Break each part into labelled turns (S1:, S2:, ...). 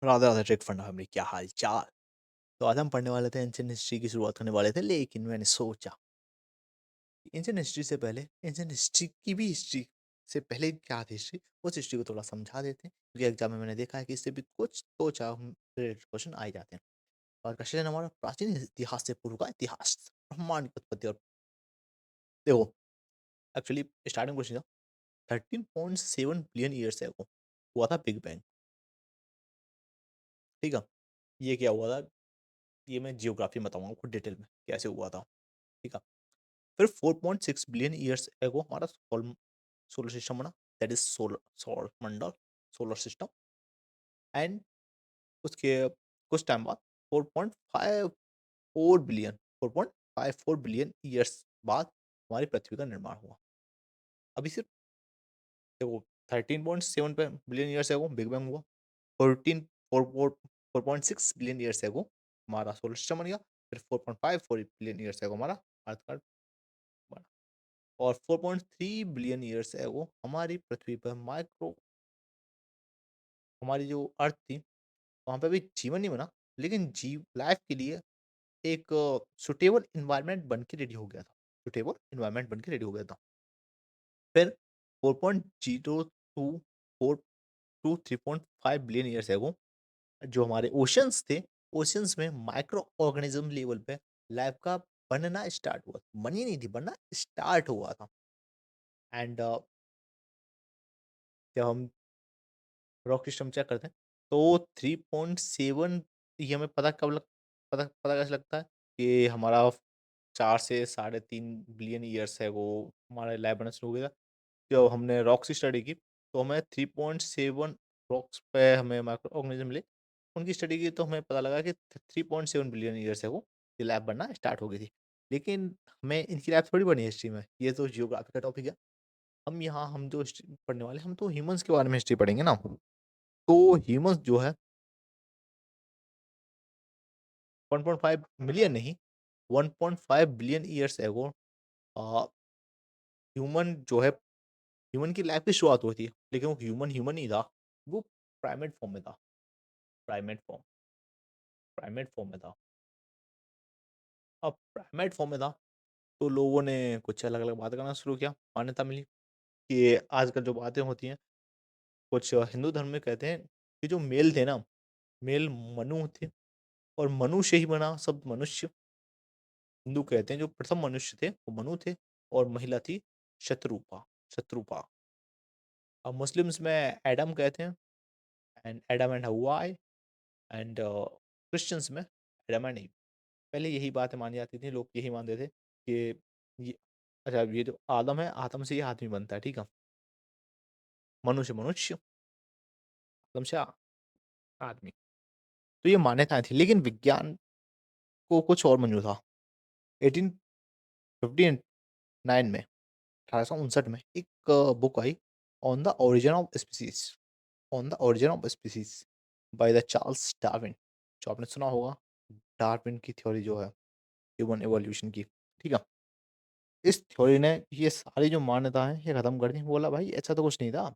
S1: Radhe Radhe trick फंडा family, क्या हाल चाल। तो आज हम पढ़ने वाले थे एंशियंट हिस्ट्री की शुरुआत करने वाले थे, लेकिन मैंने सोचा एंशियंट हिस्ट्री से पहले एंशियंट हिस्ट्री की भी हिस्ट्री से पहले क्या थी हिस्ट्री, उस हिस्ट्री को थोड़ा समझा देते हैं, क्योंकि एग्जाम में मैंने देखा है कि इससे भी कुछ दो चार रिलेटेड क्वेश्चन आ ही जाते हैं। और का सेशन हमारा प्राचीन इतिहास से पूर्व का इतिहास, ब्रह्मांड की उत्पत्ति। और देखो, एक्चुअली स्टार्टिंग क्वेश्चन था 13.7 बिलियन ईयर्स एगो हुआ था बिग बैंग। ठीक है, ये क्या हुआ था, ये मैं जियोग्राफी में बताऊंगा आपको डिटेल में कैसे हुआ था। ठीक है, फिर 4.6 बिलियन ईयर्स एगो हमारा सोलर सिस्टम बना, दैट इज सोलर सौर मंडल, सोलर सिस्टम। एंड उसके कुछ टाइम बाद 4.54 बिलियन ईयर्स बाद हमारी पृथ्वी का निर्माण हुआ। अभी सिर्फ देखो, 13.7 billion years ago big bang हुआ। 4.6 बिलियन ईयर्स एगो हमारा सोलर सिस्टम बन गया। फिर 4.54 बिलियन ईयर्स एगो हमारा अर्थ का बना। और 4.3 बिलियन ईयर्स एगो हमारी पृथ्वी पर माइक्रो, हमारी जो अर्थ थी वहाँ पे भी जीवन नहीं बना, लेकिन जीव लाइफ के लिए एक सुटेबल इन्वायरमेंट बन के रेडी हो गया था। सुटेबल इन्वायरमेंट बन के रेडी हो गया था। फिर 4.024 टू 3.5 बिलियन ईयर्स एगो जो हमारे ओशंस थे, ओशंस में माइक्रो ऑर्गेनिज्म लेवल पे लाइफ का बनना स्टार्ट हुआ। बनी नहीं थी, बनना स्टार्ट हुआ था। एंड जब हम रॉक सिस्टम चेक करते हैं तो 3.7, ये हमें पता कैसे लगता है कि हमारा 4 से 3.5 बिलियन ईयर्स है वो हमारा लैब बनना शुरू हो गया था। जब हमने रॉक्स की स्टडी की तो हमें 3.7 रॉक्स पे हमें माइक्रो ऑर्गेनिज्म मिले। उनकी स्टडी की तो हमें पता लगा कि 3.7 बिलियन ईयर्स है वो ये लैब बनना स्टार्ट हो गई थी। लेकिन हमें इनकी लैब थोड़ी बनी हिस्ट्री में, ये तो जियोग्राफी का टॉपिक है। हम जो हिस्ट्री पढ़ने वाले हैं, हम तो ह्यूमंस के बारे में हिस्ट्री पढ़ेंगे ना। तो ह्यूमंस जो है 1.5 मिलियन नहीं, 1.5 बिलियन ईयर्स एगो ह्यूमन जो है, ह्यूमन की लाइफ की शुरुआत हुई थी। लेकिन वो ह्यूमन ह्यूमन नहीं था, वो प्राइमेट फॉर्म में था। प्राइमेट फॉर्म, प्राइमेट फॉर्म में था। अब प्राइमेट फॉर्म में था तो लोगों ने कुछ अलग अलग बातें करना शुरू किया, मान्यता मिली कि आजकल जो बातें होती हैं, कुछ हिंदू धर्म में कहते हैं कि जो मेल थे ना, मेल मनु थे, और मनु से ही बना सब मनुष्य। हिंदू कहते हैं जो प्रथम मनुष्य थे वो मनु थे, और महिला थी शत्रुपा, शत्रुपा। अब मुस्लिम्स में एडम कहते हैं, एंड एडम एंड हवा। एंड क्रिश्चियंस में एडम एंड ईव। पहले यही बातें मानी जाती थी, लोग यही मानते थे कि ये, अच्छा, ये जो आदम है, आदम से ये आदमी बनता है, ठीक है, मनुष्य मनुष्य, आदम से आदमी। तो ये मान्यताएं थी, लेकिन विज्ञान को कुछ और मंजूर था। 1859 में, 1859 में एक book I, on the origin of species, on the origin of species by the Charles Darwin. जो आपने सुना होगा, डार्विन की थ्योरी जो है ह्यूमन एवोल्यूशन की। ठीक है, इस थ्योरी ने ये सारी जो मान्यता है ये खत्म कर दी। बोला भाई ऐसा तो कुछ नहीं था,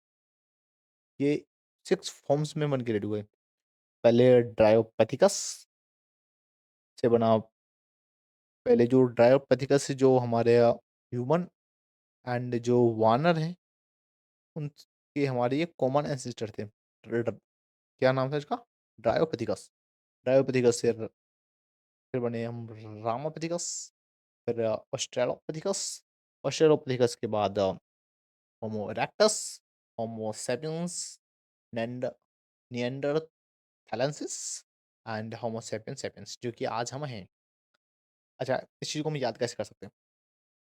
S1: ये 6 फॉर्म्स में बन के रेडी हुए। पहले ड्रायोपैथिकस से बना, पहले जो ड्रायोपैथिकस जो हमारे ह्यूमन एंड जो वानर हैं उनके हमारे ये कॉमन एंसेस्टर थे। क्या नाम था इसका? ड्रायोपैथिकस। ड्रायोपैथिकस से फिर बने हम रामापैथिकस, फिर ऑस्ट्रेलोपैथिकस। ऑस्ट्रेलोपैथिकस के बाद होमो इरेक्टस, होमो सेपियंस, नेंड neanderthalensis and homo sapiens sapiens, जो कि आज हम हैं। अच्छा, इस चीज़ को हम याद कैसे कर सकते हैं?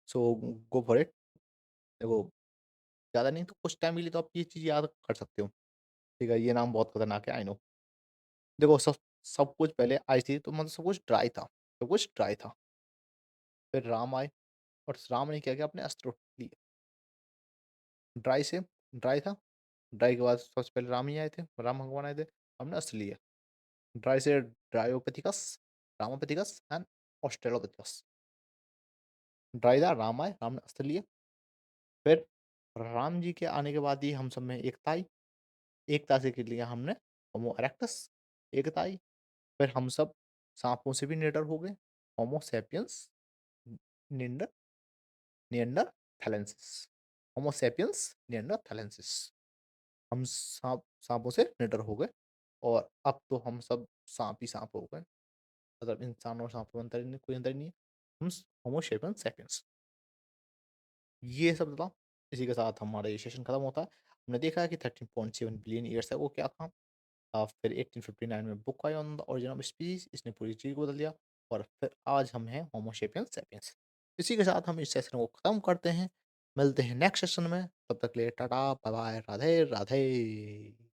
S1: सो गो फॉर इट। देखो, ज़्यादा नहीं तो कुछ टाइम के लिए तो आप ये चीज़ याद कर सकते हो। ठीक है, ये नाम बहुत खतरनाक है, आई नो। देखो, सब सब कुछ पहले आई थी तो मतलब सब कुछ ड्राई था, सब कुछ ड्राई था। फिर राम आए, और राम ने क्या किया, अपने अस्त्र लिए। ड्राई से ड्राई था, ड्राई के बाद सबसे पहले राम ही आए थे, राम भगवान आए थे, हमने अस्त्र लिए। ड्राई से ड्रायोपैथिकस, रामापैथिकस एंड ऑस्ट्रेलोपैथिकस। ड्राई था, राम आए, राम ने अस्त्र लिए। फिर राम जी के आने के बाद ही हम सब में एकता आई। एकता से के लिए हमने होमो इरेक्टस एकता आई। फिर हम सब साँपों से भी निडर हो गए। Homo sapiens निंडर neanderthalensis Homo sapiens neanderthalensis. हम साँपों से निडर हो गए और अब तो हम सब साँप ही साँप हो गए। मतलब इंसान और साँप में कोई अंतर ही नहीं है। हम होमो सैपियंस सैपियंस। ये सब था। इसी के साथ हमारा ये सेशन खत्म होता है। हमने देखा है कि 13.7 बिलियन ईयर्स अगो क्या था। फिर 1859 में book I on the origin of species, इसने पूरी चीज़ को बदल दिया। और फिर आज हम हैं होमो सेपियंस सैपियंस। इसी के साथ हम इस सेशन को खत्म करते हैं। मिलते हैं नेक्स्ट सेशन में। तब तक के लिए tata bye bye, Radhe Radhe.